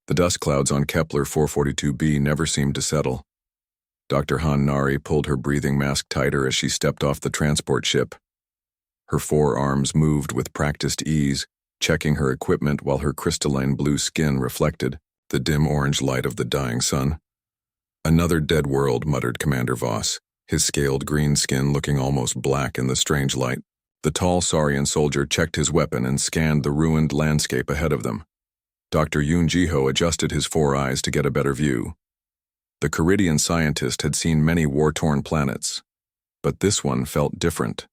The dust clouds on Kepler 442b never seemed to settle. Dr. Han Nari pulled her breathing mask tighter as she stepped off the transport ship. Her forearms moved with practiced ease, checking her equipment while her crystalline blue skin reflected the dim orange light of the dying sun. "Another dead world," muttered Commander Voss, his scaled green skin looking almost black in the strange light. The tall Saurian soldier checked his weapon and scanned the ruined landscape ahead of them. Dr. Yoon Jiho adjusted his four eyes to get a better view. The Caridian scientist had seen many war-torn planets, but this one felt different.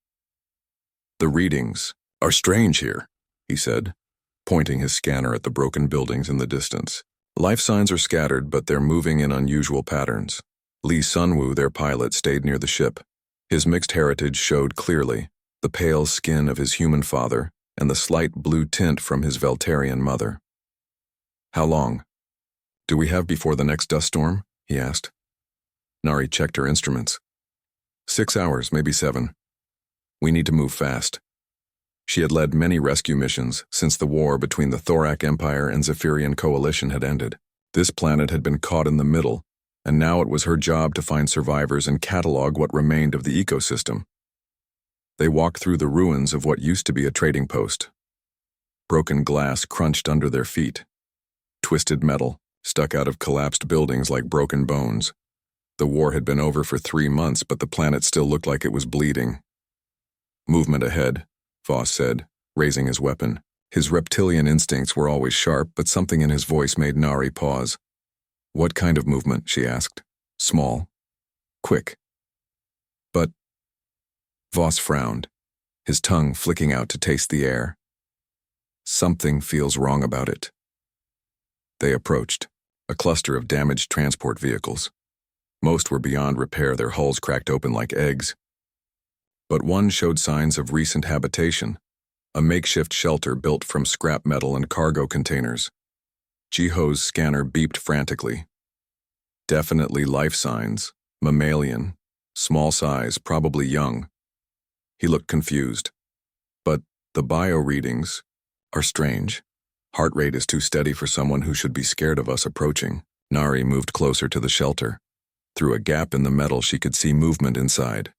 "The readings are strange here," he said, pointing his scanner at the broken buildings in the distance. "Life signs are scattered, but they're moving in unusual patterns." Lee Sunwoo, their pilot, stayed near the ship. His mixed heritage showed clearly: the pale skin of his human father and the slight blue tint from his Veltarian mother. "How long do we have before the next dust storm?" he asked. Nari checked her instruments. 6 hours, maybe 7. We need to move fast. She had led many rescue missions since the war between the Thorak Empire and Zephyrian Coalition had ended. This planet had been caught in the middle, and now it was her job to find survivors and catalog what remained of the ecosystem. They walked through the ruins of what used to be a trading post. Broken glass crunched under their feet. Twisted metal stuck out of collapsed buildings like broken bones. The war had been over for 3 months, but the planet still looked like it was bleeding. "Movement ahead," Voss said, raising his weapon. His reptilian instincts were always sharp, but something in his voice made Nari pause. "What kind of movement?" she asked. "Small? Quick?" "But—" Voss frowned, his tongue flicking out to taste the air. "Something feels wrong about it." They approached, a cluster of damaged transport vehicles. Most were beyond repair, their hulls cracked open like eggs. But one showed signs of recent habitation, a makeshift shelter built from scrap metal and cargo containers. Jiho's scanner beeped frantically. Definitely life signs, mammalian, small size, probably young. He looked confused. "But the bio readings are strange. Heart rate is too steady for someone who should be scared of us approaching." Nari moved closer to the shelter. Through a gap in the metal, she could see movement inside.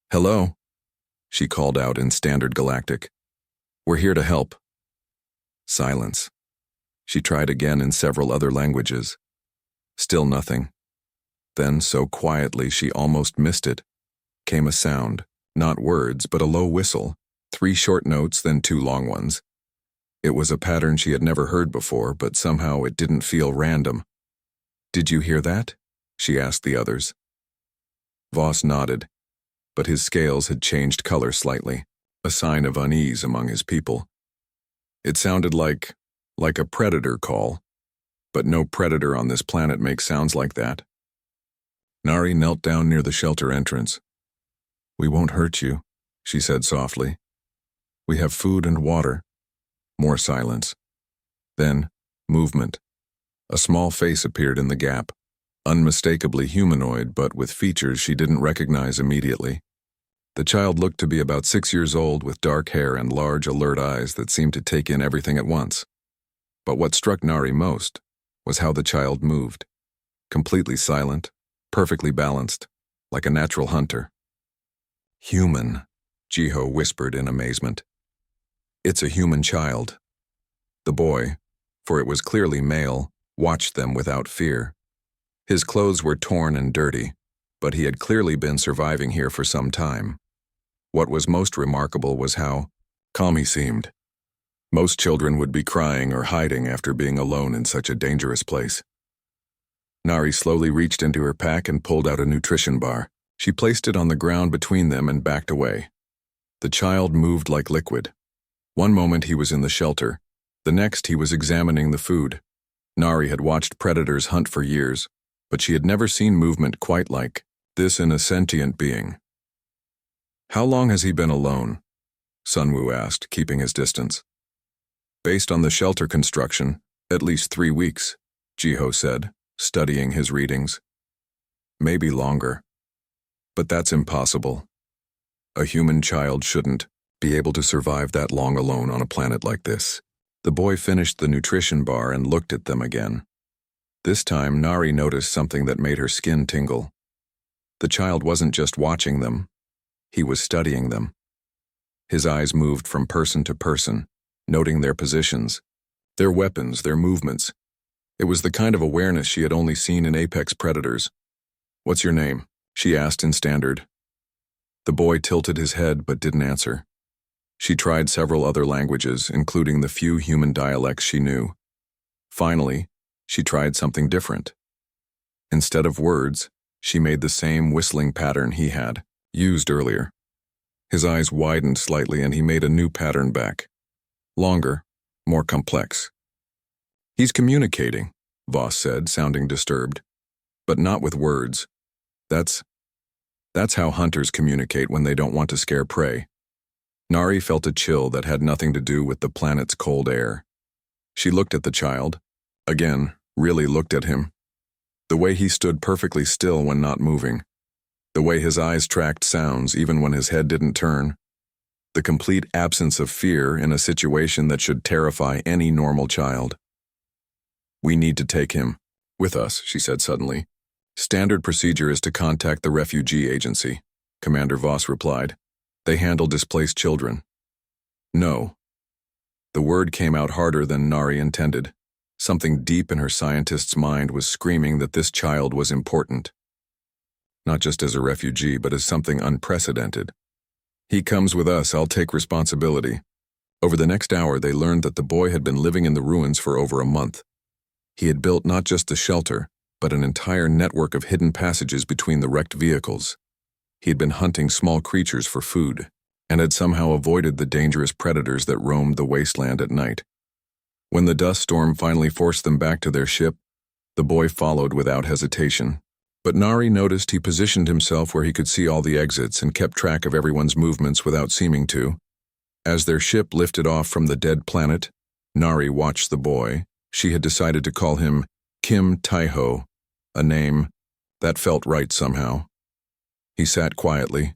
"Hello," she called out in standard Galactic. "We're here to help." Silence. She tried again in several other languages. Still nothing. Then, so quietly she almost missed it, came a sound, not words, but a low whistle, 3 short notes, then 2 long ones. It was a pattern she had never heard before, but somehow it didn't feel random. "Did you hear that?" she asked the others. Voss nodded, but his scales had changed color slightly, a sign of unease among his people. It sounded like a predator call, but no predator on this planet makes sounds like that. Nari knelt down near the shelter entrance. "We won't hurt you," she said softly. "We have food and water." More silence. Then, movement. A small face appeared in the gap, unmistakably humanoid, but with features she didn't recognize immediately. The child looked to be about 6 years old, with dark hair and large, alert eyes that seemed to take in everything at once. But what struck Nari most was how the child moved. Completely silent, perfectly balanced, like a natural hunter. "Human," Jiho whispered in amazement. "It's a human child." The boy, for it was clearly male, watched them without fear. His clothes were torn and dirty, but he had clearly been surviving here for some time. What was most remarkable was how calm he seemed. Most children would be crying or hiding after being alone in such a dangerous place. Nari slowly reached into her pack and pulled out a nutrition bar. She placed it on the ground between them and backed away. The child moved like liquid. One moment he was in the shelter, the next he was examining the food. Nari had watched predators hunt for years, but she had never seen movement quite like this in a sentient being. "How long has he been alone?" Sunwoo asked, keeping his distance. "Based on the shelter construction, at least 3 weeks, Jiho said, studying his readings. "Maybe longer. But that's impossible. A human child shouldn't be able to survive that long alone on a planet like this." The boy finished the nutrition bar and looked at them again. This time, Nari noticed something that made her skin tingle. The child wasn't just watching them, he was studying them. His eyes moved from person to person, noting their positions, their weapons, their movements. It was the kind of awareness she had only seen in apex predators. "What's your name?" she asked in standard. The boy tilted his head but didn't answer. She tried several other languages, including the few human dialects she knew. Finally, she tried something different. Instead of words, she made the same whistling pattern he had used earlier. His eyes widened slightly and he made a new pattern back. Longer, more complex. "He's communicating," Voss said, sounding disturbed. "But not with words. That's how hunters communicate when they don't want to scare prey." Nari felt a chill that had nothing to do with the planet's cold air. She looked at the child. Again, really looked at him. The way he stood perfectly still when not moving. The way his eyes tracked sounds even when his head didn't turn. The complete absence of fear in a situation that should terrify any normal child. "We need to take him with us," she said suddenly. "Standard procedure is to contact the refugee agency," Commander Voss replied. "They handle displaced children." "No." The word came out harder than Nari intended. Something deep in her scientist's mind was screaming that this child was important. Not just as a refugee, but as something unprecedented. "He comes with us, I'll take responsibility." Over the next hour, they learned that the boy had been living in the ruins for over a month. He had built not just a shelter, but an entire network of hidden passages between the wrecked vehicles. He had been hunting small creatures for food, and had somehow avoided the dangerous predators that roamed the wasteland at night. When the dust storm finally forced them back to their ship, the boy followed without hesitation. But Nari noticed he positioned himself where he could see all the exits and kept track of everyone's movements without seeming to. As their ship lifted off from the dead planet, Nari watched the boy. She had decided to call him Kim Taiho, a name that felt right somehow. He sat quietly,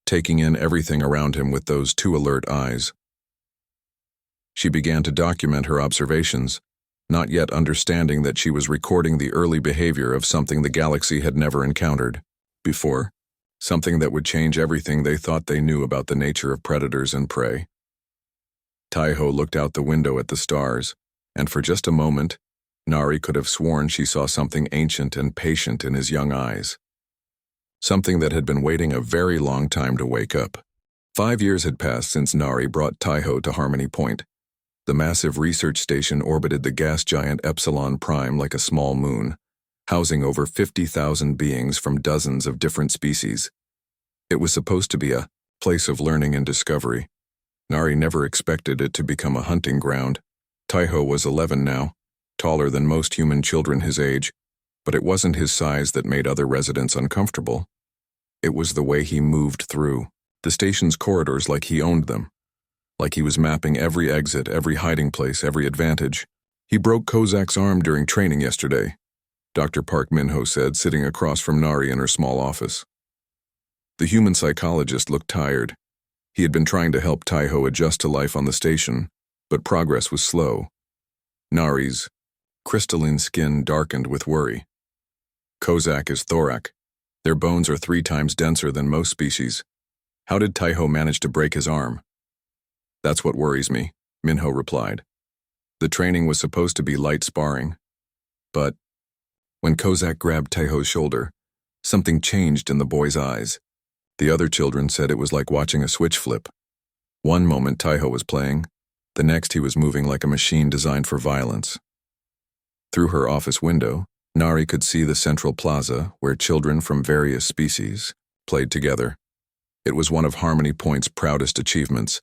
taking in everything around him with those two alert eyes. She began to document her observations, not yet understanding that she was recording the early behavior of something the galaxy had never encountered before, something that would change everything they thought they knew about the nature of predators and prey. Taiho looked out the window at the stars, and for just a moment, Nari could have sworn she saw something ancient and patient in his young eyes. Something that had been waiting a very long time to wake up. 5 years had passed since Nari brought Taiho to Harmony Point. The massive research station orbited the gas giant Epsilon Prime like a small moon, housing over 50,000 beings from dozens of different species. It was supposed to be a place of learning and discovery. Nari never expected it to become a hunting ground. Taiho was 11 now, taller than most human children his age, but it wasn't his size that made other residents uncomfortable. It was the way he moved through the station's corridors like he owned them, like he was mapping every exit, every hiding place, every advantage. "He broke Kozak's arm during training yesterday," Dr. Park Minho said, sitting across from Nari in her small office. The human psychologist looked tired. He had been trying to help Taiho adjust to life on the station, but progress was slow. Nari's crystalline skin darkened with worry. "Kozak is thorac. Their bones are 3 times denser than most species. How did Taiho manage to break his arm?" "That's what worries me," Minho replied. "The training was supposed to be light sparring. But when Kozak grabbed Taiho's shoulder, something changed in the boy's eyes. The other children said it was like watching a switch flip. One moment Taiho was playing, the next he was moving like a machine designed for violence." Through her office window, Nari could see the central plaza where children from various species played together. It was one of Harmony Point's proudest achievements,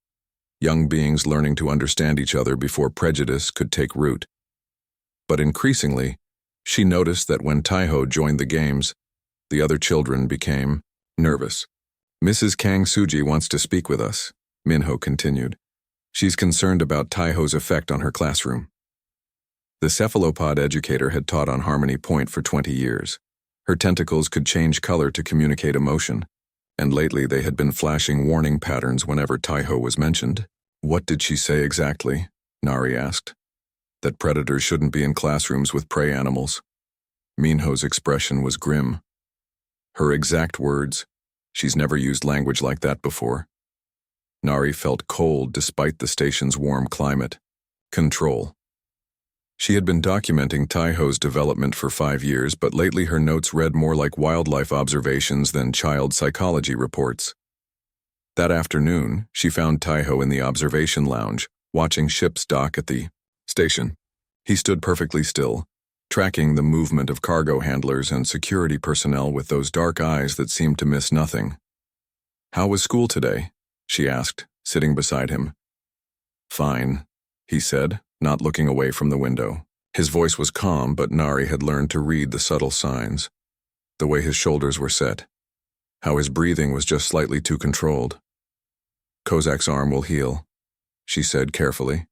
young beings learning to understand each other before prejudice could take root. But increasingly, she noticed that when Taiho joined the games, the other children became nervous. "Mrs. Kang Suji wants to speak with us," Minho continued. "She's concerned about Taiho's effect on her classroom." The cephalopod educator had taught on Harmony Point for 20 years. Her tentacles could change color to communicate emotion, and lately they had been flashing warning patterns whenever Taiho was mentioned. What did she say exactly? Nari asked. That predators shouldn't be in classrooms with prey animals. Minho's expression was grim. Her exact words, she's never used language like that before. Nari felt cold despite the station's warm climate. Control. She had been documenting Taiho's development for 5 years, but lately her notes read more like wildlife observations than child psychology reports. That afternoon, she found Taiho in the observation lounge, watching ships dock at the station. He stood perfectly still, tracking the movement of cargo handlers and security personnel with those dark eyes that seemed to miss nothing. "How was school today?" she asked, sitting beside him. "Fine," he said, not looking away from the window. His voice was calm, but Nari had learned to read the subtle signs. The way his shoulders were set. How his breathing was just slightly too controlled. "Kozak's arm will heal," she said carefully.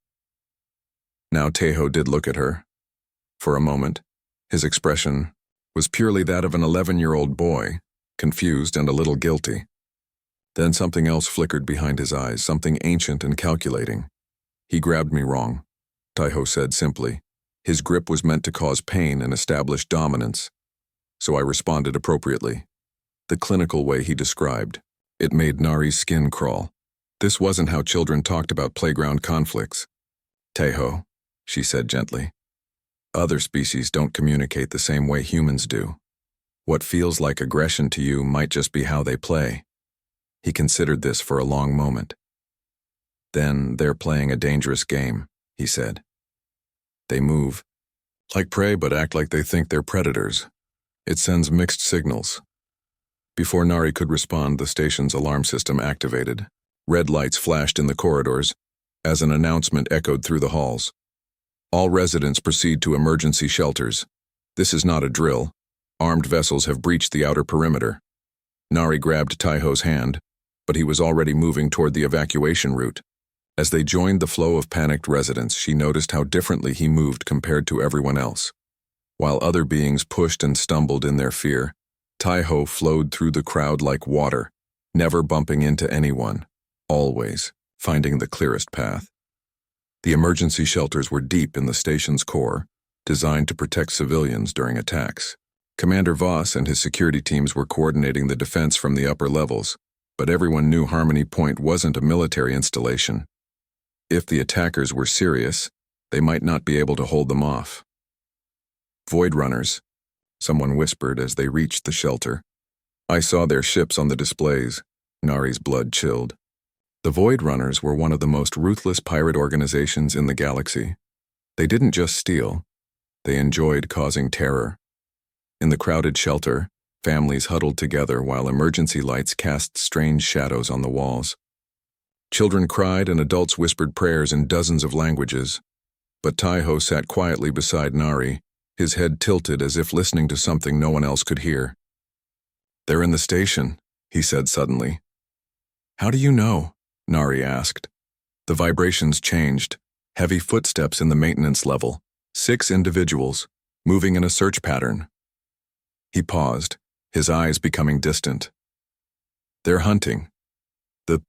Now Taiho did look at her. For a moment, his expression was purely that of an 11-year-old boy, confused and a little guilty. Then something else flickered behind his eyes, something ancient and calculating. "He grabbed me wrong," Taiho said simply. His grip was meant to cause pain and establish dominance, so I responded appropriately. The clinical way he described. It made Nari's skin crawl. This wasn't how children talked about playground conflicts. "Taiho," she said gently. "Other species don't communicate the same way humans do. What feels like aggression to you might just be how they play." He considered this for a long moment. "Then they're playing a dangerous game," he said. "They move like prey but act like they think they're predators. It sends mixed signals." Before Nari could respond, the station's alarm system activated. Red lights flashed in the corridors as an announcement echoed through the halls. "All residents proceed to emergency shelters. This is not a drill. Armed vessels have breached the outer perimeter." Nari grabbed Taiho's hand, but he was already moving toward the evacuation route. As they joined the flow of panicked residents, she noticed how differently he moved compared to everyone else. While other beings pushed and stumbled in their fear, Taiho flowed through the crowd like water, never bumping into anyone, always finding the clearest path. The emergency shelters were deep in the station's core, designed to protect civilians during attacks. Commander Voss and his security teams were coordinating the defense from the upper levels, but everyone knew Harmony Point wasn't a military installation. If the attackers were serious, they might not be able to hold them off. "Void Runners," someone whispered as they reached the shelter. "I saw their ships on the displays." Nari's blood chilled. The Void Runners were one of the most ruthless pirate organizations in the galaxy. They didn't just steal, they enjoyed causing terror. In the crowded shelter, families huddled together while emergency lights cast strange shadows on the walls. Children cried and adults whispered prayers in dozens of languages, but Taiho sat quietly beside Nari, his head tilted as if listening to something no one else could hear. "They're in the station," he said suddenly. "How do you know?" Nari asked. The vibrations changed, heavy footsteps in the maintenance level, 6 individuals, moving in a search pattern. He paused, his eyes becoming distant. "They're hunting." The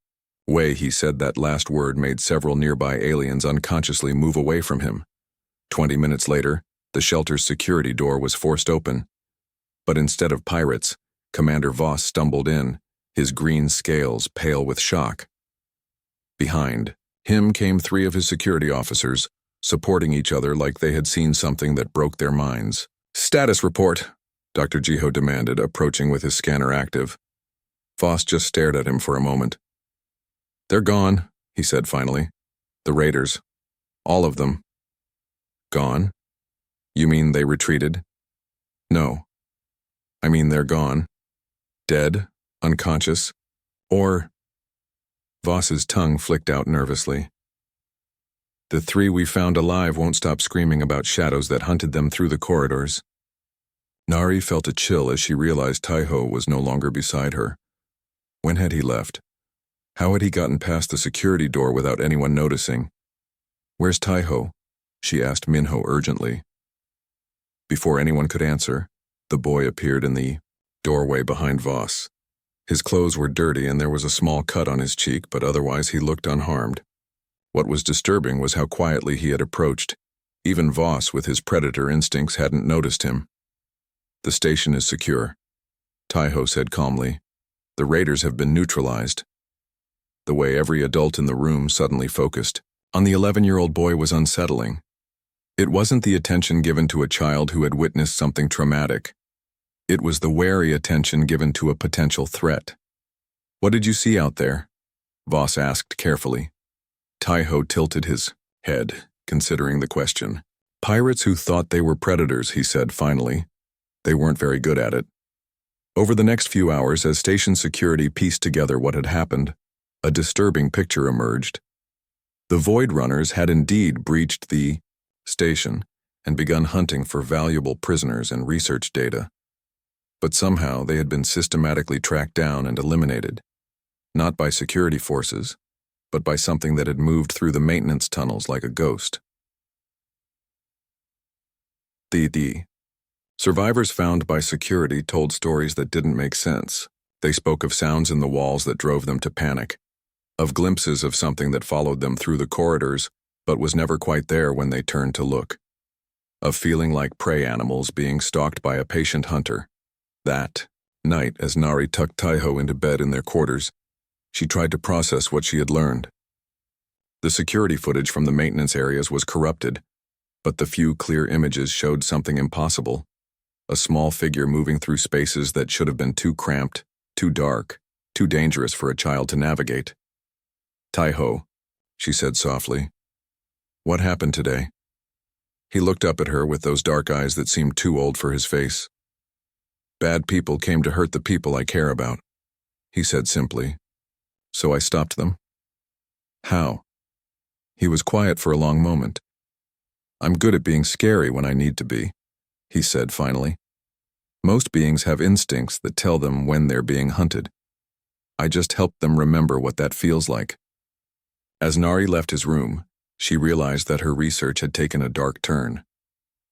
way he said that last word made several nearby aliens unconsciously move away from him. 20 minutes later, the shelter's security door was forced open. But instead of pirates, Commander Voss stumbled in, his green scales pale with shock. Behind him came 3 of his security officers, supporting each other like they had seen something that broke their minds. "Status report," Dr. Jiho demanded, approaching with his scanner active. Voss just stared at him for a moment. "They're gone," he said finally. "The raiders. All of them." "Gone? You mean they retreated?" "No. I mean they're gone. Dead, unconscious, or..." Voss's tongue flicked out nervously. "The 3 we found alive won't stop screaming about shadows that hunted them through the corridors." Nari felt a chill as she realized Taiho was no longer beside her. When had he left? How had he gotten past the security door without anyone noticing? "Where's Taiho?" she asked Minho urgently. Before anyone could answer, the boy appeared in the doorway behind Voss. His clothes were dirty and there was a small cut on his cheek, but otherwise he looked unharmed. What was disturbing was how quietly he had approached. Even Voss, with his predator instincts, hadn't noticed him. "The station is secure," Taiho said calmly. "The raiders have been neutralized." The way every adult in the room suddenly focused on the 11-year-old boy was unsettling. It wasn't the attention given to a child who had witnessed something traumatic. It was the wary attention given to a potential threat. "What did you see out there?" Voss asked carefully. Taiho tilted his head, considering the question. "Pirates who thought they were predators," he said finally. "They weren't very good at it." Over the next few hours, as station security pieced together what had happened, a disturbing picture emerged. The Void Runners had indeed breached the station and begun hunting for valuable prisoners and research data. But somehow they had been systematically tracked down and eliminated, not by security forces, but by something that had moved through the maintenance tunnels like a ghost. The survivors found by security told stories that didn't make sense. They spoke of sounds in the walls that drove them to panic, of glimpses of something that followed them through the corridors but was never quite there when they turned to look, of feeling like prey animals being stalked by a patient hunter. That night, as Nari tucked Taiho into bed in their quarters, she tried to process what she had learned. The security footage from the maintenance areas was corrupted, but the few clear images showed something impossible. A small figure moving through spaces that should have been too cramped, too dark, too dangerous for a child to navigate. "Taiho," she said softly. "What happened today?" He looked up at her with those dark eyes that seemed too old for his face. "Bad people came to hurt the people I care about," he said simply. "So I stopped them." "How?" He was quiet for a long moment. "I'm good at being scary when I need to be," he said finally. "Most beings have instincts that tell them when they're being hunted. I just helped them remember what that feels like." As Nari left his room, she realized that her research had taken a dark turn.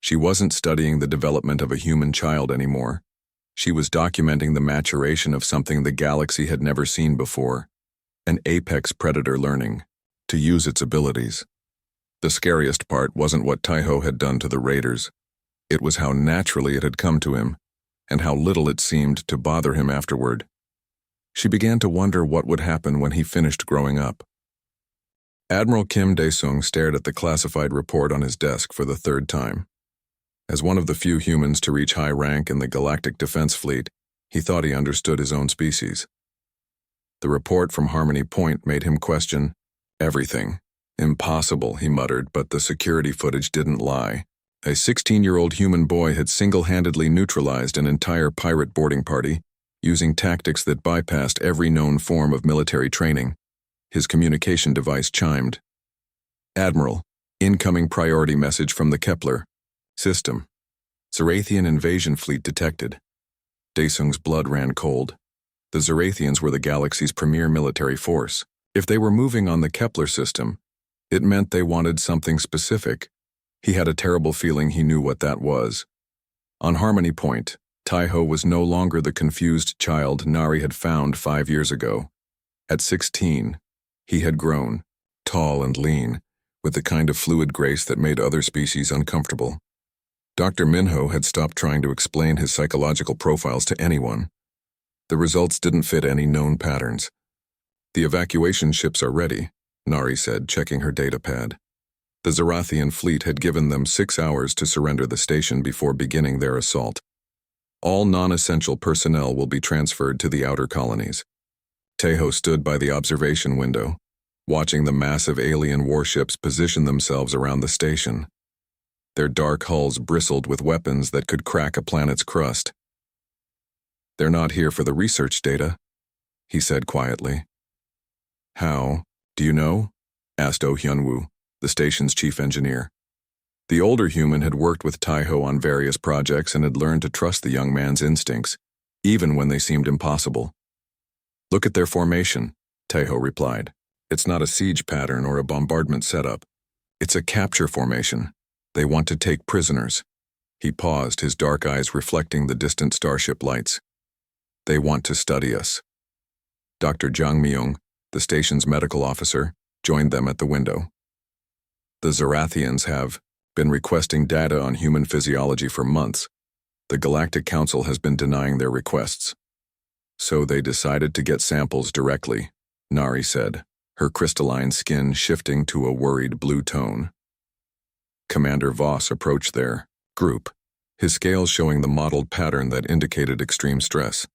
She wasn't studying the development of a human child anymore. She was documenting the maturation of something the galaxy had never seen before, an apex predator learning to use its abilities. The scariest part wasn't what Taiho had done to the raiders. It was how naturally it had come to him, and how little it seemed to bother him afterward. She began to wonder what would happen when he finished growing up. Admiral Kim Dae-sung stared at the classified report on his desk for the third time. As one of the few humans to reach high rank in the Galactic Defense Fleet, he thought he understood his own species. The report from Harmony Point made him question everything. "Impossible," he muttered, but the security footage didn't lie. A 16-year-old human boy had single-handedly neutralized an entire pirate boarding party, using tactics that bypassed every known form of military training. His communication device chimed. "Admiral, incoming priority message from the Kepler system. Zarathian invasion fleet detected." Daesung's blood ran cold. The Zarathians were the galaxy's premier military force. If they were moving on the Kepler system, it meant they wanted something specific. He had a terrible feeling he knew what that was. On Harmony Point, Taiho was no longer the confused child Nari had found 5 years ago. At 16, he had grown, tall and lean, with the kind of fluid grace that made other species uncomfortable. Dr. Minho had stopped trying to explain his psychological profiles to anyone. The results didn't fit any known patterns. "The evacuation ships are ready," Nari said, checking her data pad. The Zarathian fleet had given them 6 hours to surrender the station before beginning their assault. All non-essential personnel will be transferred to the outer colonies. Taiho stood by the observation window, watching the massive alien warships position themselves around the station. Their dark hulls bristled with weapons that could crack a planet's crust. "They're not here for the research data," he said quietly. "How? Do you know?" asked Oh Hyunwoo, the station's chief engineer. The older human had worked with Taiho on various projects and had learned to trust the young man's instincts, even when they seemed impossible. "Look at their formation," Taiho replied. "It's not a siege pattern or a bombardment setup. It's a capture formation. They want to take prisoners." He paused, his dark eyes reflecting the distant starship lights. "They want to study us." Dr. Jang Myung, the station's medical officer, joined them at the window. The Zarathians have been requesting data on human physiology for months. The Galactic Council has been denying their requests. So they decided to get samples directly, Nari said, her crystalline skin shifting to a worried blue tone. Commander Voss approached their group, his scales showing the mottled pattern that indicated extreme stress.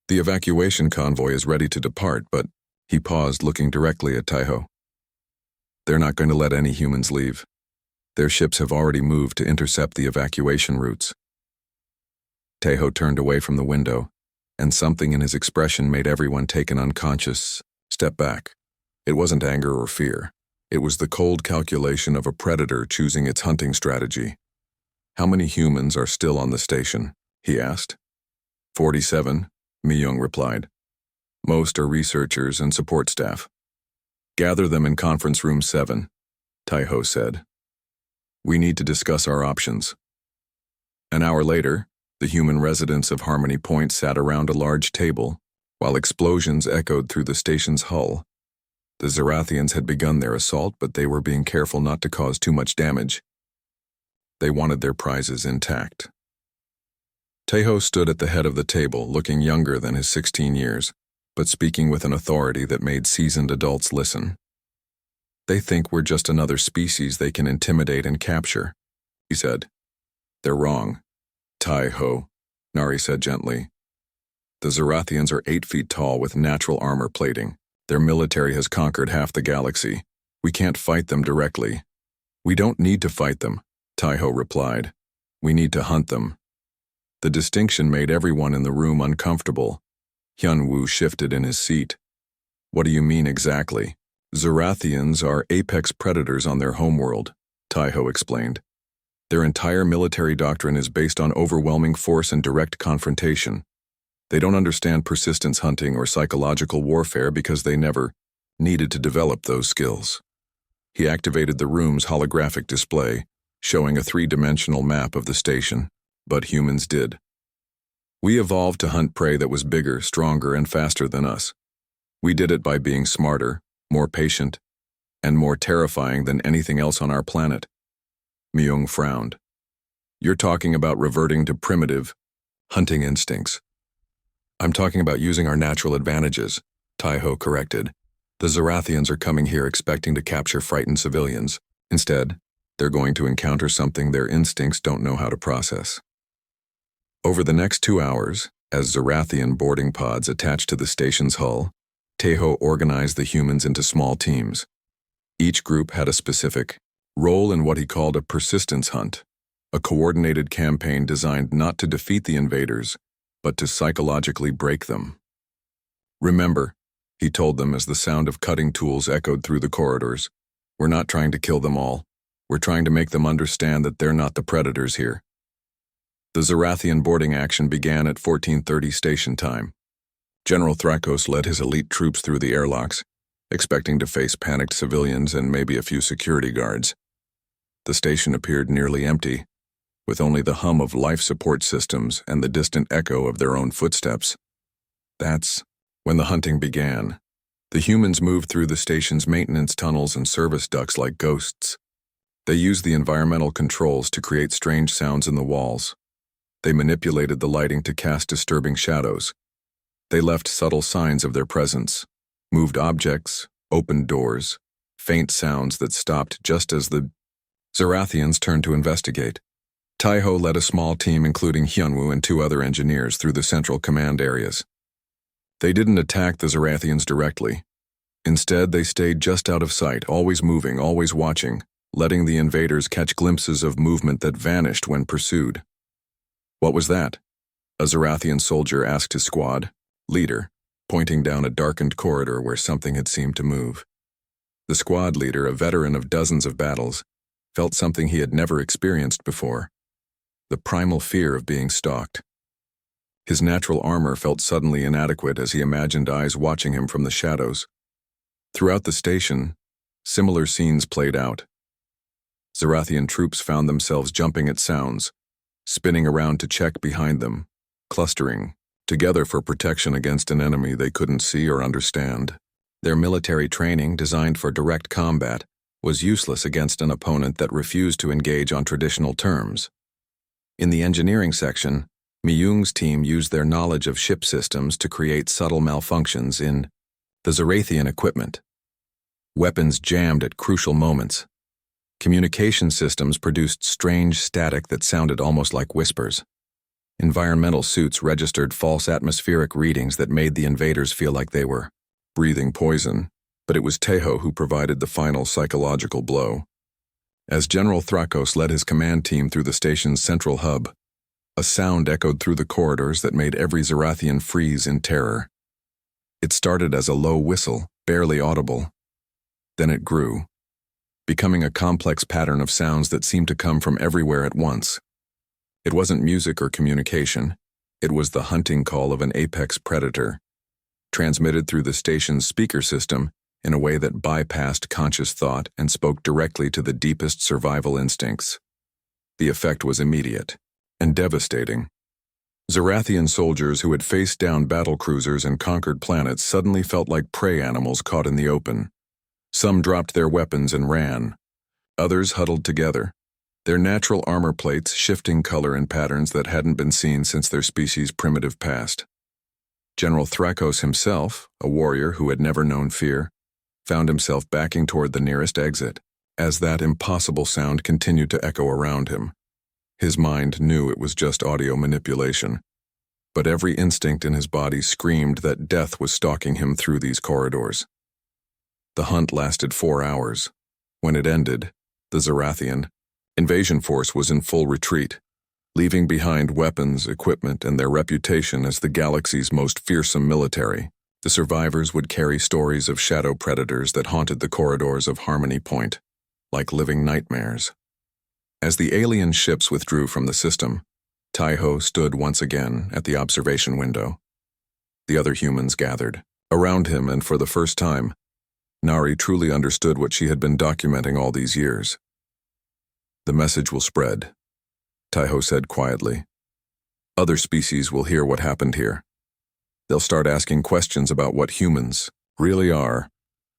The evacuation convoy is ready to depart, but he paused, looking directly at Taiho. They're not going to let any humans leave. Their ships have already moved to intercept the evacuation routes. Taiho turned away from the window, and something in his expression made everyone take an unconscious step back. It wasn't anger or fear. It was the cold calculation of a predator choosing its hunting strategy. How many humans are still on the station? He asked. 47, Mi-young replied. Most are researchers and support staff. Gather them in conference room 7, Taiho said. We need to discuss our options. An hour later, the human residents of Harmony Point sat around a large table, while explosions echoed through the station's hull. The Zarathians had begun their assault, but they were being careful not to cause too much damage. They wanted their prizes intact. Taiho stood at the head of the table, looking younger than his 16 years, but speaking with an authority that made seasoned adults listen. They think we're just another species they can intimidate and capture, he said. They're wrong. Taiho, Nari said gently. The Zarathians are 8 feet tall with natural armor plating. Their military has conquered half the galaxy. We can't fight them directly. We don't need to fight them, Taiho replied. We need to hunt them. The distinction made everyone in the room uncomfortable. Hyun-woo shifted in his seat. What do you mean exactly? Zarathians are apex predators on their homeworld, Taiho explained. Their entire military doctrine is based on overwhelming force and direct confrontation. They don't understand persistence hunting or psychological warfare because they never needed to develop those skills. He activated the room's holographic display, showing a 3-dimensional map of the station, but humans did. We evolved to hunt prey that was bigger, stronger, and faster than us. We did it by being smarter, more patient, and more terrifying than anything else on our planet. Mi-young frowned. You're talking about reverting to primitive hunting instincts. I'm talking about using our natural advantages, Taiho corrected. The Zarathians are coming here expecting to capture frightened civilians. Instead, they're going to encounter something their instincts don't know how to process. Over the next 2 hours, as Zarathian boarding pods attached to the station's hull, Taiho organized the humans into small teams. Each group had a specific role in what he called a persistence hunt, a coordinated campaign designed not to defeat the invaders, but to psychologically break them. Remember, he told them as the sound of cutting tools echoed through the corridors, we're not trying to kill them all. We're trying to make them understand that they're not the predators here. The Zarathian boarding action began at 14:30 station time. General Thrakos led his elite troops through the airlocks, expecting to face panicked civilians and maybe a few security guards. The station appeared nearly empty, with only the hum of life support systems and the distant echo of their own footsteps. That's when the hunting began. The humans moved through the station's maintenance tunnels and service ducts like ghosts. They used the environmental controls to create strange sounds in the walls. They manipulated the lighting to cast disturbing shadows. They left subtle signs of their presence, moved objects, opened doors, faint sounds that stopped just as the Zarathians turned to investigate. Taiho led a small team including Hyun-woo and 2 other engineers through the central command areas. They didn't attack the Zarathians directly. Instead, they stayed just out of sight, always moving, always watching, letting the invaders catch glimpses of movement that vanished when pursued. What was that? A Zarathian soldier asked his squad leader, pointing down a darkened corridor where something had seemed to move. The squad leader, a veteran of dozens of battles, felt something he had never experienced before. The primal fear of being stalked. His natural armor felt suddenly inadequate as he imagined eyes watching him from the shadows. Throughout the station, similar scenes played out. Zarathian troops found themselves jumping at sounds, spinning around to check behind them, clustering together for protection against an enemy they couldn't see or understand. Their military training, designed for direct combat, was useless against an opponent that refused to engage on traditional terms. In the engineering section, Myung's team used their knowledge of ship systems to create subtle malfunctions in the Zarathian equipment. Weapons jammed at crucial moments. Communication systems produced strange static that sounded almost like whispers. Environmental suits registered false atmospheric readings that made the invaders feel like they were breathing poison, but it was Tejo who provided the final psychological blow. As General Thrakos led his command team through the station's central hub, a sound echoed through the corridors that made every Zarathian freeze in terror. It started as a low whistle, barely audible. Then it grew, becoming a complex pattern of sounds that seemed to come from everywhere at once. It wasn't music or communication. It was the hunting call of an apex predator, transmitted through the station's speaker system in a way that bypassed conscious thought and spoke directly to the deepest survival instincts. The effect was immediate and devastating. Zarathian soldiers who had faced down battle cruisers and conquered planets suddenly felt like prey animals caught in the open. Some dropped their weapons and ran. Others huddled together, their natural armor plates shifting color in patterns that hadn't been seen since their species' primitive past. General Thrakos himself, a warrior who had never known fear, found himself backing toward the nearest exit, as that impossible sound continued to echo around him. His mind knew it was just audio manipulation, but every instinct in his body screamed that death was stalking him through these corridors. The hunt lasted 4 hours. When it ended, the Zarathian invasion force was in full retreat, leaving behind weapons, equipment, and their reputation as the galaxy's most fearsome military. The survivors would carry stories of shadow predators that haunted the corridors of Harmony Point, like living nightmares. As the alien ships withdrew from the system, Tejo stood once again at the observation window. The other humans gathered around him, and for the first time, Nari truly understood what she had been documenting all these years. "The message will spread," Tejo said quietly. "Other species will hear what happened here. They'll start asking questions about what humans really are."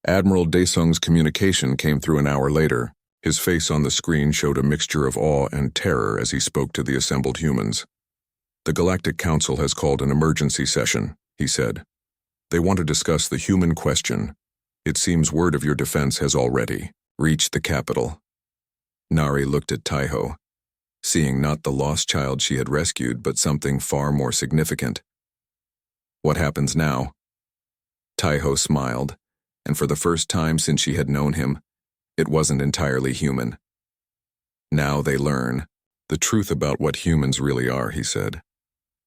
Admiral Daesung's communication came through an hour later. His face on the screen showed a mixture of awe and terror as he spoke to the assembled humans. "The Galactic Council has called an emergency session," he said. "They want to discuss the human question. It seems word of your defense has already reached the capital." Nari looked at Tejo, seeing not the lost child she had rescued, but something far more significant. "What happens now?" Tejo smiled, and for the first time since she had known him, it wasn't entirely human. "Now they learn the truth about what humans really are," he said,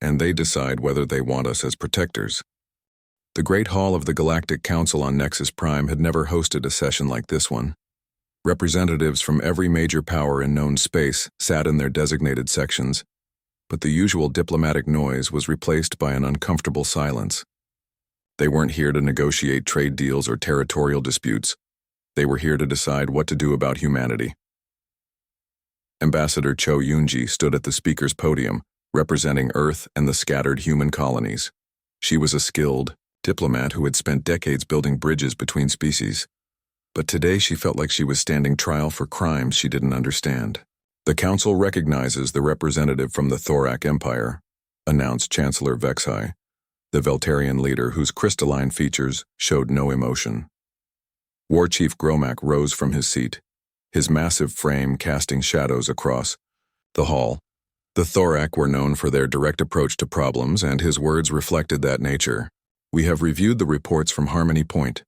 "and they decide whether they want us as protectors." The Great Hall of the Galactic Council on Nexus Prime had never hosted a session like this one. Representatives from every major power in known space sat in their designated sections, but the usual diplomatic noise was replaced by an uncomfortable silence. They weren't here to negotiate trade deals or territorial disputes. They were here to decide what to do about humanity. Ambassador Cho Yunji stood at the speaker's podium, representing Earth and the scattered human colonies. She was a skilled diplomat who had spent decades building bridges between species. But today she felt like she was standing trial for crimes she didn't understand. "The Council recognizes the representative from the Thorak Empire," announced Chancellor Vexai, the Veltarian leader whose crystalline features showed no emotion. War Chief Gromak rose from his seat, his massive frame casting shadows across the hall. The Thorak were known for their direct approach to problems, and his words reflected that nature. "We have reviewed the reports from Harmony Point.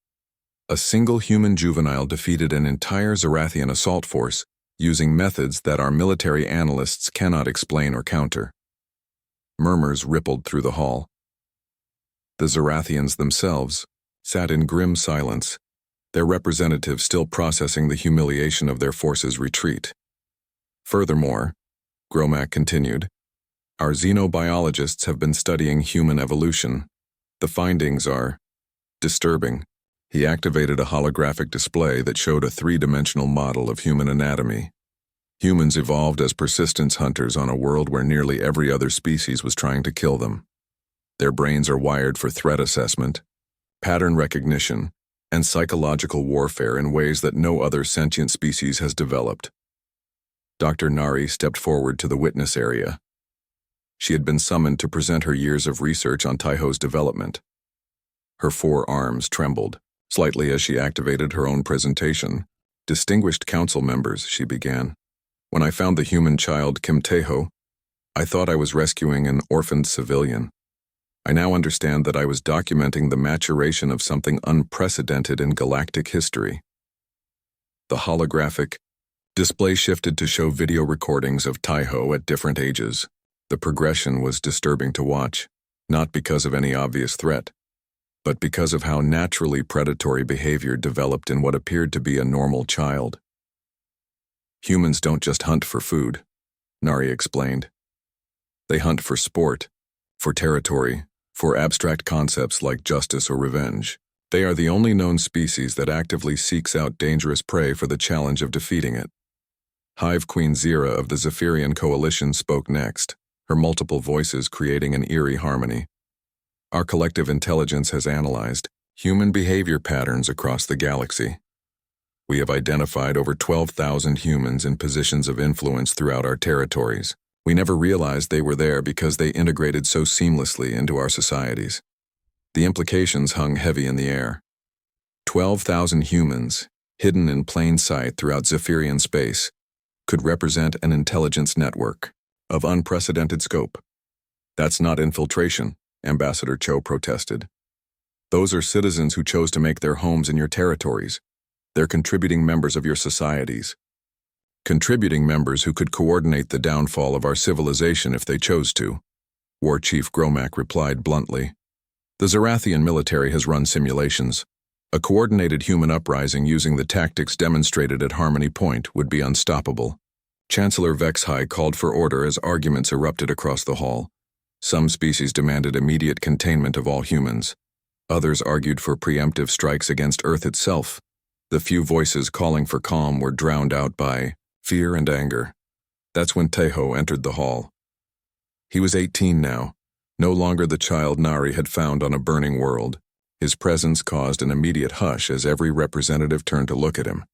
A single human juvenile defeated an entire Zarathian assault force using methods that our military analysts cannot explain or counter." Murmurs rippled through the hall. The Zarathians themselves sat in grim silence, their representatives still processing the humiliation of their force's retreat. "Furthermore," Gromak continued, "our xenobiologists have been studying human evolution. The findings are disturbing." He activated a holographic display that showed a 3-dimensional model of human anatomy. Humans evolved as persistence hunters on a world where nearly every other species was trying to kill them. Their brains are wired for threat assessment, pattern recognition, and psychological warfare in ways that no other sentient species has developed. Dr. Nari stepped forward to the witness area. She had been summoned to present her years of research on Taiho's development. Her 4 arms trembled slightly as she activated her own presentation. "Distinguished council members," she began. "When I found the human child Kim Taiho, I thought I was rescuing an orphaned civilian. I now understand that I was documenting the maturation of something unprecedented in galactic history." The holographic display shifted to show video recordings of Taiho at different ages. The progression was disturbing to watch, not because of any obvious threat, but because of how naturally predatory behavior developed in what appeared to be a normal child. "Humans don't just hunt for food," Nari explained. "They hunt for sport, for territory, for abstract concepts like justice or revenge. They are the only known species that actively seeks out dangerous prey for the challenge of defeating it." Hive Queen Zira of the Zephyrian Coalition spoke next, her multiple voices creating an eerie harmony. "Our collective intelligence has analyzed human behavior patterns across the galaxy. We have identified over 12,000 humans in positions of influence throughout our territories. We never realized they were there because they integrated so seamlessly into our societies." The implications hung heavy in the air. 12,000 humans, hidden in plain sight throughout Zephyrian space, could represent an intelligence network of unprecedented scope. "That's not infiltration," Ambassador Cho protested. "Those are citizens who chose to make their homes in your territories. They're contributing members of your societies. Contributing members who could coordinate the downfall of our civilization if they chose to," War Chief Gromak replied bluntly. "The Zarathian military has run simulations. A coordinated human uprising using the tactics demonstrated at Harmony Point would be unstoppable." Chancellor Vexhai called for order as arguments erupted across the hall. Some species demanded immediate containment of all humans. Others argued for preemptive strikes against Earth itself. The few voices calling for calm were drowned out by fear and anger. That's when Taiho entered the hall. He was 18 now, no longer the child Nari had found on a burning world. His presence caused an immediate hush as every representative turned to look at him.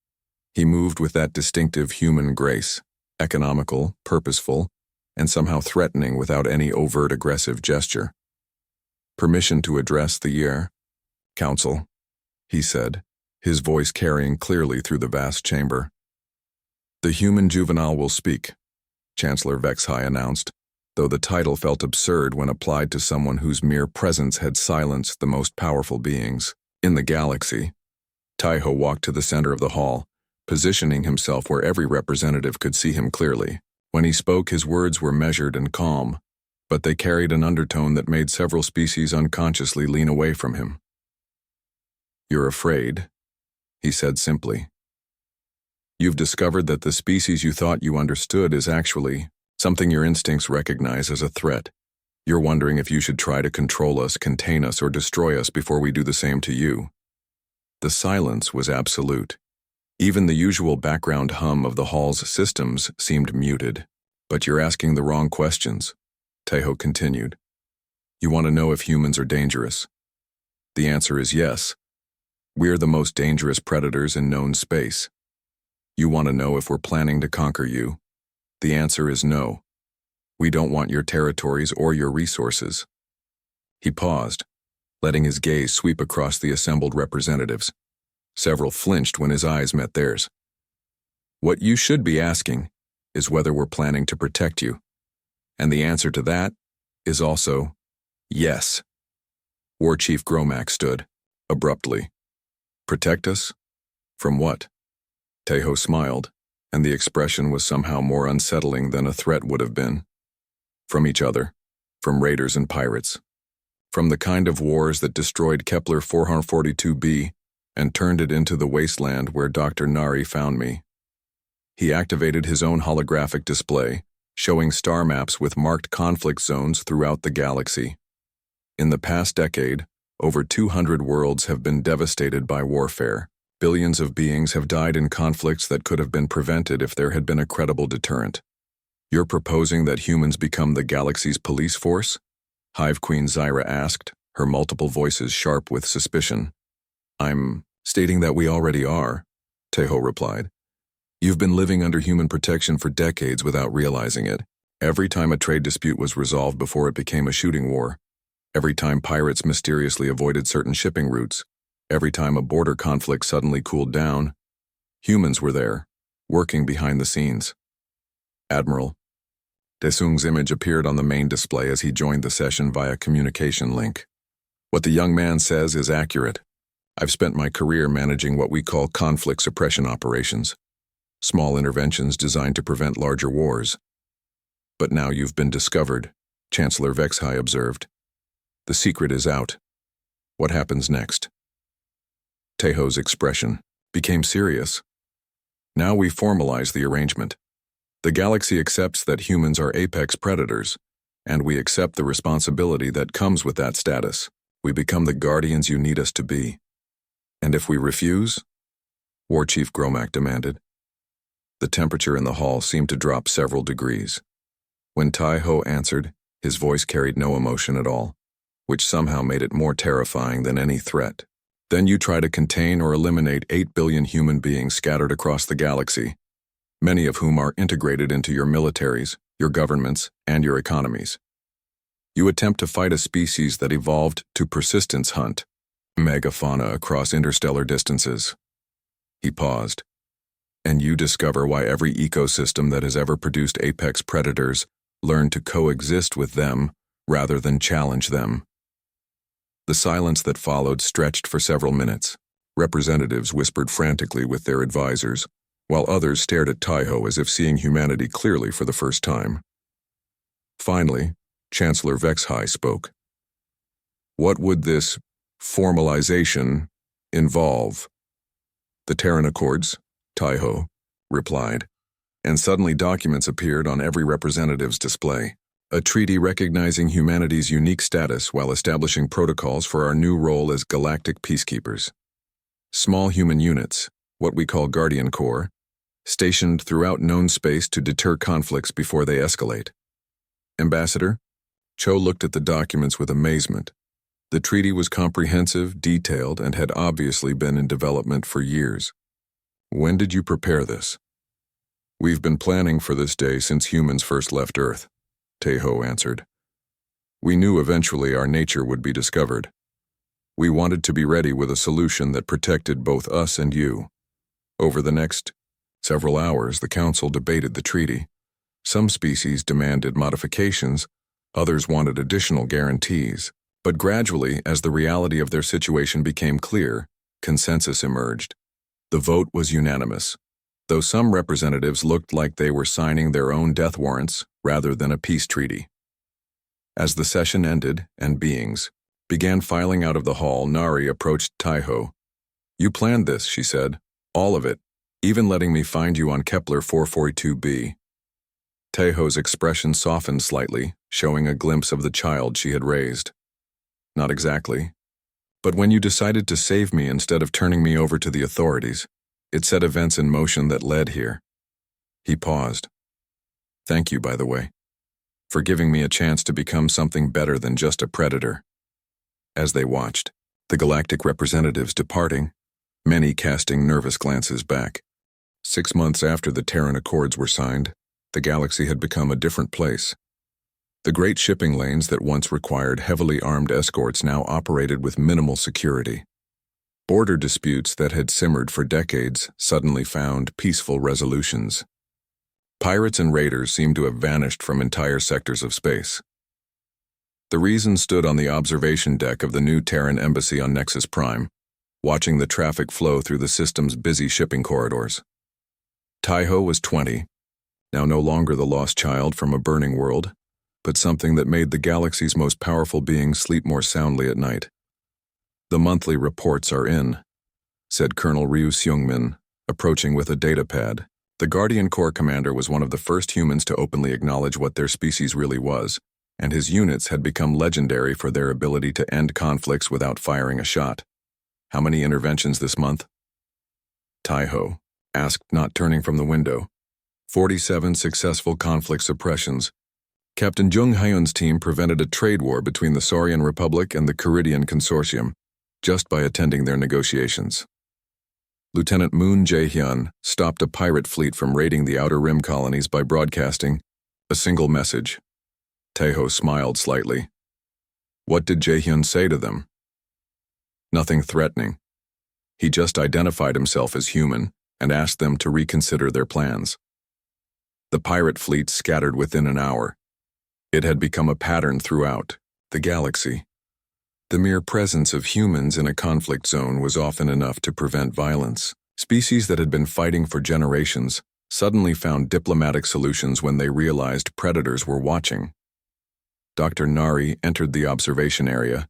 He moved with that distinctive human grace, economical, purposeful, and somehow threatening without any overt aggressive gesture. "Permission to address the year, Council," he said, his voice carrying clearly through the vast chamber. "The human juvenile will speak," Chancellor Vexhai announced, though the title felt absurd when applied to someone whose mere presence had silenced the most powerful beings in the galaxy. Taiho walked to the center of the hall, positioning himself where every representative could see him clearly. When he spoke, his words were measured and calm, but they carried an undertone that made several species unconsciously lean away from him. "You're afraid," he said simply. "You've discovered that the species you thought you understood is actually something your instincts recognize as a threat. You're wondering if you should try to control us, contain us, or destroy us before we do the same to you." The silence was absolute. Even the usual background hum of the hall's systems seemed muted. "But you're asking the wrong questions," Taiho continued. "You want to know if humans are dangerous. The answer is yes. We're the most dangerous predators in known space. You want to know if we're planning to conquer you. The answer is no. We don't want your territories or your resources." He paused, letting his gaze sweep across the assembled representatives. Several flinched when his eyes met theirs. "What you should be asking is whether we're planning to protect you. And the answer to that is also yes." War Chief Gromak stood, abruptly. "Protect us? From what?" Taiho smiled, and the expression was somehow more unsettling than a threat would have been. "From each other, from raiders and pirates. From the kind of wars that destroyed Kepler 442b and turned it into the wasteland where Dr. Nari found me." He activated his own holographic display, showing star maps with marked conflict zones throughout the galaxy. In the past decade, over 200 worlds have been devastated by warfare. Billions of beings have died in conflicts that could have been prevented if there had been a credible deterrent. "You're proposing that humans become the galaxy's police force?" Hive Queen Zyra asked, her multiple voices sharp with suspicion. stating that we already are, Teho replied. You've been living under human protection for decades without realizing it. Every time a trade dispute was resolved before it became a shooting war, every time pirates mysteriously avoided certain shipping routes, every time a border conflict suddenly cooled down, humans were there, working behind the scenes. Admiral. Desung's image appeared on the main display as he joined the session via communication link. What the young man says is accurate. I've spent my career managing what we call conflict suppression operations, small interventions designed to prevent larger wars. But now you've been discovered, Chancellor Vexhai observed. The secret is out. What happens next? Teho's expression became serious. Now we formalize the arrangement. The galaxy accepts that humans are apex predators, and we accept the responsibility that comes with that status. We become the guardians you need us to be. And if we refuse? War Chief Gromak demanded. The temperature in the hall seemed to drop several degrees. When Tai-Ho answered, his voice carried no emotion at all, which somehow made it more terrifying than any threat. Then you try to contain or eliminate 8 billion human beings scattered across the galaxy, many of whom are integrated into your militaries, your governments, and your economies. You attempt to fight a species that evolved to persistence hunt megafauna across interstellar distances. He paused. And you discover why every ecosystem that has ever produced apex predators learned to coexist with them rather than challenge them. The silence that followed stretched for several minutes. Representatives whispered frantically with their advisors, while others stared at Tai-Ho as if seeing humanity clearly for the first time. Finally, Chancellor Vexhai spoke. What would this formalization involve? The Terran Accords, Tai-Ho replied, and suddenly documents appeared on every representative's display. A treaty recognizing humanity's unique status while establishing protocols for our new role as galactic peacekeepers. Small human units, what we call Guardian Corps, stationed throughout known space to deter conflicts before they escalate. Ambassador? Cho looked at the documents with amazement. The treaty was comprehensive, detailed, and had obviously been in development for years. When did you prepare this? We've been planning for this day since humans first left Earth, Teho answered. We knew eventually our nature would be discovered. We wanted to be ready with a solution that protected both us and you. Over the next several hours, the Council debated the treaty. Some species demanded modifications, others wanted additional guarantees. But gradually, as the reality of their situation became clear, consensus emerged. The vote was unanimous, though some representatives looked like they were signing their own death warrants rather than a peace treaty. As the session ended and beings began filing out of the hall, Nari approached Tai-Ho. You planned this, she said. All of it, even letting me find you on Kepler 442b. Tai-Ho's expression softened slightly, showing a glimpse of the child she had raised. Not exactly. But when you decided to save me instead of turning me over to the authorities, it set events in motion that led here. He paused. Thank you, by the way, for giving me a chance to become something better than just a predator. As they watched, the galactic representatives departing, many casting nervous glances back. 6 months after the Terran Accords were signed, the galaxy had become a different place. The great shipping lanes that once required heavily armed escorts now operated with minimal security. Border disputes that had simmered for decades suddenly found peaceful resolutions. Pirates and raiders seemed to have vanished from entire sectors of space. The Reason stood on the observation deck of the new Terran embassy on Nexus Prime, watching the traffic flow through the system's busy shipping corridors. Tai-Ho was 20, now no longer the lost child from a burning world, but something that made the galaxy's most powerful beings sleep more soundly at night. The monthly reports are in, said Colonel Ryu Seungmin, approaching with a datapad. The Guardian Corps commander was one of the first humans to openly acknowledge what their species really was, and his units had become legendary for their ability to end conflicts without firing a shot. How many interventions this month? Tai-Ho asked, not turning from the window. 47 successful conflict suppressions. Captain Jung Hyun's team prevented a trade war between the Saurian Republic and the Caridian Consortium, just by attending their negotiations. Lieutenant Moon Jae-hyun stopped a pirate fleet from raiding the Outer Rim colonies by broadcasting a single message. Taeho smiled slightly. What did Jae-hyun say to them? Nothing threatening. He just identified himself as human and asked them to reconsider their plans. The pirate fleet scattered within an hour. It had become a pattern throughout the galaxy. The mere presence of humans in a conflict zone was often enough to prevent violence. Species that had been fighting for generations suddenly found diplomatic solutions when they realized predators were watching. Dr. Nari entered the observation area,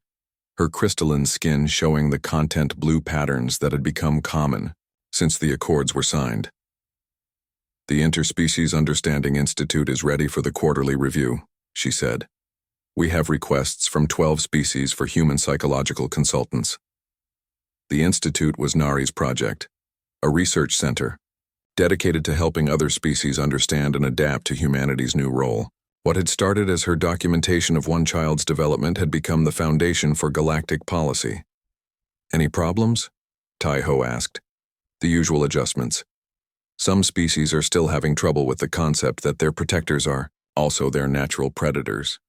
her crystalline skin showing the content blue patterns that had become common since the accords were signed. The Interspecies Understanding Institute is ready for the quarterly review, she said. We have requests from 12 species for human psychological consultants. The institute was Nari's project, a research center, dedicated to helping other species understand and adapt to humanity's new role. What had started as her documentation of one child's development had become the foundation for galactic policy. Any problems? Taeho asked. The usual adjustments. Some species are still having trouble with the concept that their protectors are also their natural predators.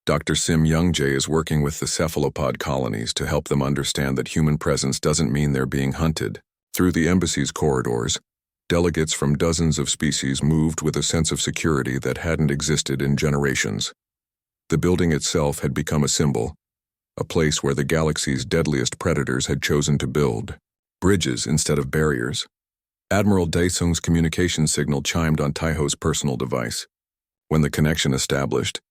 Dr. Sim Youngjae is working with the cephalopod colonies to help them understand that human presence doesn't mean they're being hunted. Through the embassy's corridors, delegates from dozens of species moved with a sense of security that hadn't existed in generations. The building itself had become a symbol, a place where the galaxy's deadliest predators had chosen to build bridges instead of barriers. Admiral Daesung's communication signal chimed on Taeho's personal device. When the connection established,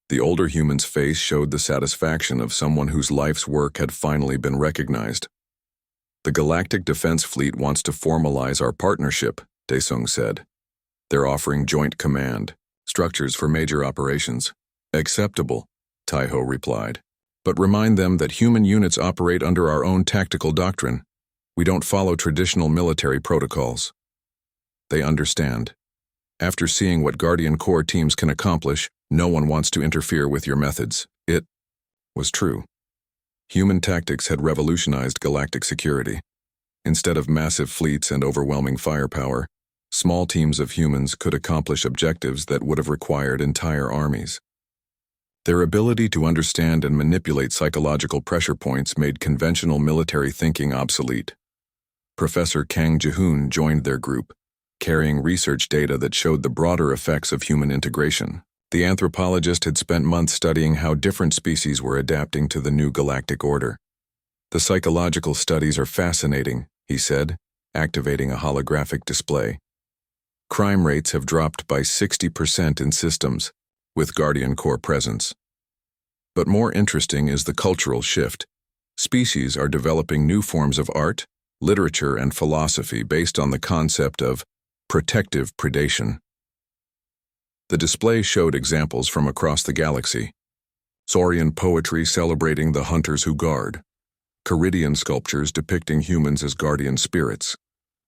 the older human's face showed the satisfaction of someone whose life's work had finally been recognized. The Galactic Defense Fleet wants to formalize our partnership, Daesung said. They're offering joint command, structures for major operations. Acceptable, Taeho replied. But remind them that human units operate under our own tactical doctrine. We don't follow traditional military protocols. They understand. After seeing what Guardian Corps teams can accomplish, no one wants to interfere with your methods. It was true. Human tactics had revolutionized galactic security. Instead of massive fleets and overwhelming firepower, small teams of humans could accomplish objectives that would have required entire armies. Their ability to understand and manipulate psychological pressure points made conventional military thinking obsolete. Professor Kang Ji-hoon joined their group, carrying research data that showed the broader effects of human integration. The anthropologist had spent months studying how different species were adapting to the new galactic order. The psychological studies are fascinating, he said, activating a holographic display. Crime rates have dropped by 60% in systems, with Guardian Corps presence. But more interesting is the cultural shift. Species are developing new forms of art, literature, and philosophy based on the concept of protective predation. The display showed examples from across the galaxy. Saurian poetry celebrating the hunters who guard, Caridian sculptures depicting humans as guardian spirits,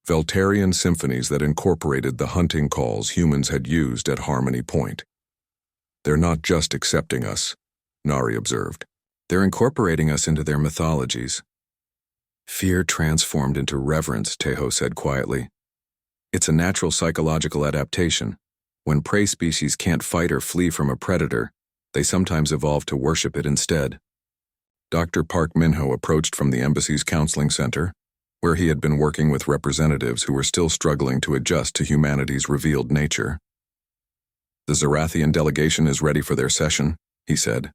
Veltarian symphonies that incorporated the hunting calls humans had used at Harmony Point. They're not just accepting us, Nari observed. They're incorporating us into their mythologies. Fear transformed into reverence, Taeho said quietly. It's a natural psychological adaptation. When prey species can't fight or flee from a predator, they sometimes evolve to worship it instead. Dr. Park Min-ho approached from the embassy's counseling center, where he had been working with representatives who were still struggling to adjust to humanity's revealed nature. The Zarathian delegation is ready for their session, he said.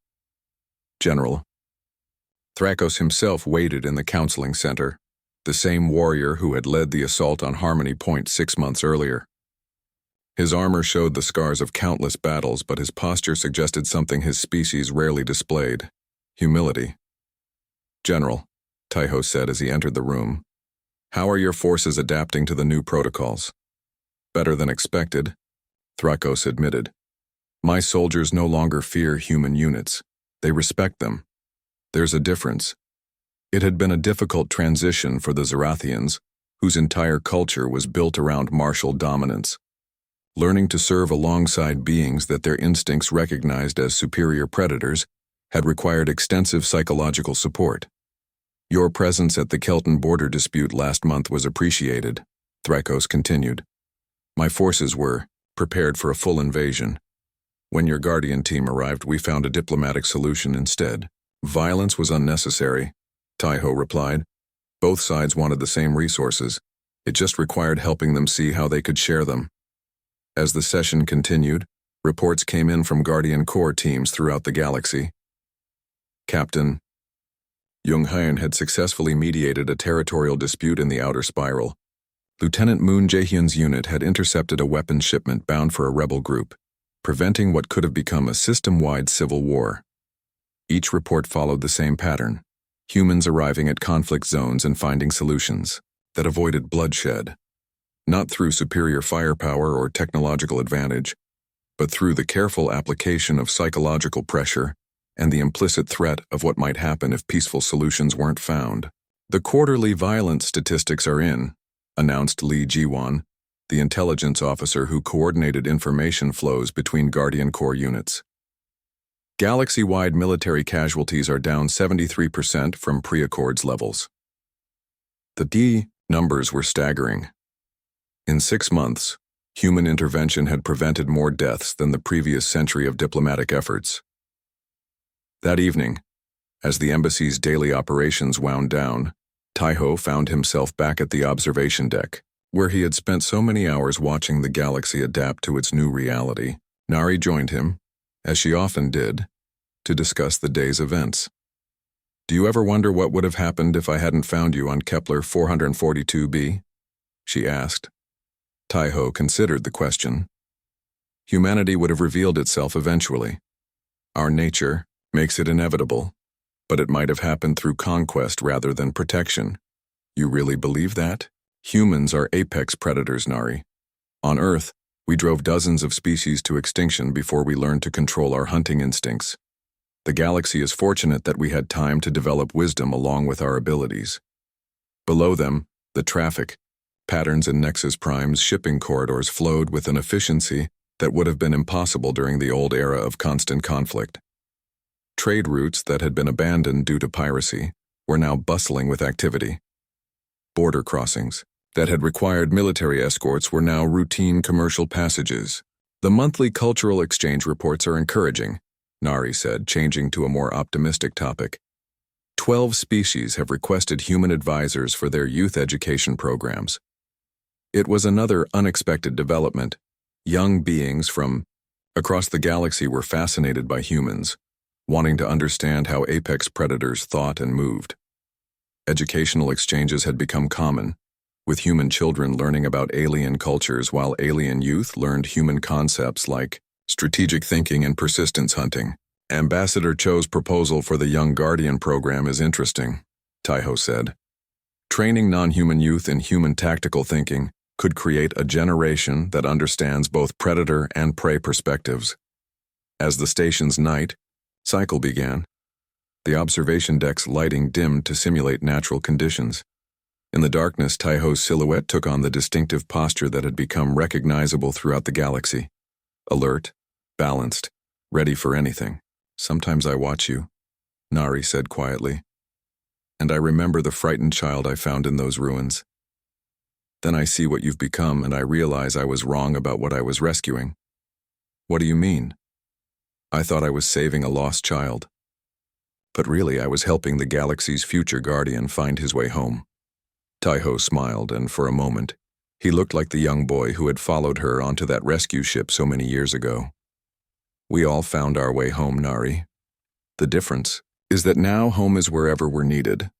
General. Thrakos himself waited in the counseling center, the same warrior who had led the assault on Harmony Point 6 months earlier. His armor showed the scars of countless battles, but his posture suggested something his species rarely displayed: humility. General, Taeho said as he entered the room, how are your forces adapting to the new protocols? Better than expected, Thrakos admitted. My soldiers no longer fear human units. They respect them. There's a difference. It had been a difficult transition for the Zarathians, whose entire culture was built around martial dominance. Learning to serve alongside beings that their instincts recognized as superior predators had required extensive psychological support. Your presence at the Kelton border dispute last month was appreciated, Thrakos continued. My forces were prepared for a full invasion. When your Guardian team arrived, we found a diplomatic solution instead. Violence was unnecessary, Taiho replied. Both sides wanted the same resources. It just required helping them see how they could share them. As the session continued, reports came in from Guardian Corps teams throughout the galaxy. Captain Jung-Hyun had successfully mediated a territorial dispute in the Outer Spiral. Lieutenant Moon Jae-hyun's unit had intercepted a weapons shipment bound for a rebel group, preventing what could have become a system-wide civil war. Each report followed the same pattern: humans arriving at conflict zones and finding solutions that avoided bloodshed, not through superior firepower or technological advantage, but through the careful application of psychological pressure and the implicit threat of what might happen if peaceful solutions weren't found. The quarterly violence statistics are in, announced Lee Ji-won, the intelligence officer who coordinated information flows between Guardian Corps units. Galaxy-wide military casualties are down 73% from pre-Accords levels. The D numbers were staggering. In 6 months, human intervention had prevented more deaths than the previous century of diplomatic efforts. That evening, as the embassy's daily operations wound down, Taiho found himself back at the observation deck, where he had spent so many hours watching the galaxy adapt to its new reality. Nari joined him, as she often did, to discuss the day's events. Do you ever wonder what would have happened if I hadn't found you on Kepler 442b? She asked. Taiho considered the question. Humanity would have revealed itself eventually. Our nature makes it inevitable, but it might have happened through conquest rather than protection. You really believe that? Humans are apex predators, Nari. On Earth, we drove dozens of species to extinction before we learned to control our hunting instincts. The galaxy is fortunate that we had time to develop wisdom along with our abilities. Below them, the traffic, patterns and Nexus Prime's shipping corridors flowed with an efficiency that would have been impossible during the old era of constant conflict. Trade routes that had been abandoned due to piracy were now bustling with activity. Border crossings that had required military escorts were now routine commercial passages. The monthly cultural exchange reports are encouraging, Nari said, changing to a more optimistic topic. 12 species have requested human advisors for their youth education programs. It was another unexpected development. Young beings from across the galaxy were fascinated by humans, wanting to understand how apex predators thought and moved. Educational exchanges had become common, with human children learning about alien cultures while alien youth learned human concepts like strategic thinking and persistence hunting. Ambassador Cho's proposal for the Young Guardian program is interesting, Taiho said. Training non-human youth in human tactical thinking could create a generation that understands both predator and prey perspectives. As the station's night cycle began, the observation deck's lighting dimmed to simulate natural conditions. In the darkness, Taiho's silhouette took on the distinctive posture that had become recognizable throughout the galaxy. Alert, balanced, ready for anything. Sometimes I watch you, Nari said quietly, and I remember the frightened child I found in those ruins. Then I see what you've become and I realize I was wrong about what I was rescuing. What do you mean? I thought I was saving a lost child. But really I was helping the galaxy's future guardian find his way home. Taiho smiled, and for a moment, he looked like the young boy who had followed her onto that rescue ship so many years ago. We all found our way home, Nari. The difference is that now home is wherever we're needed,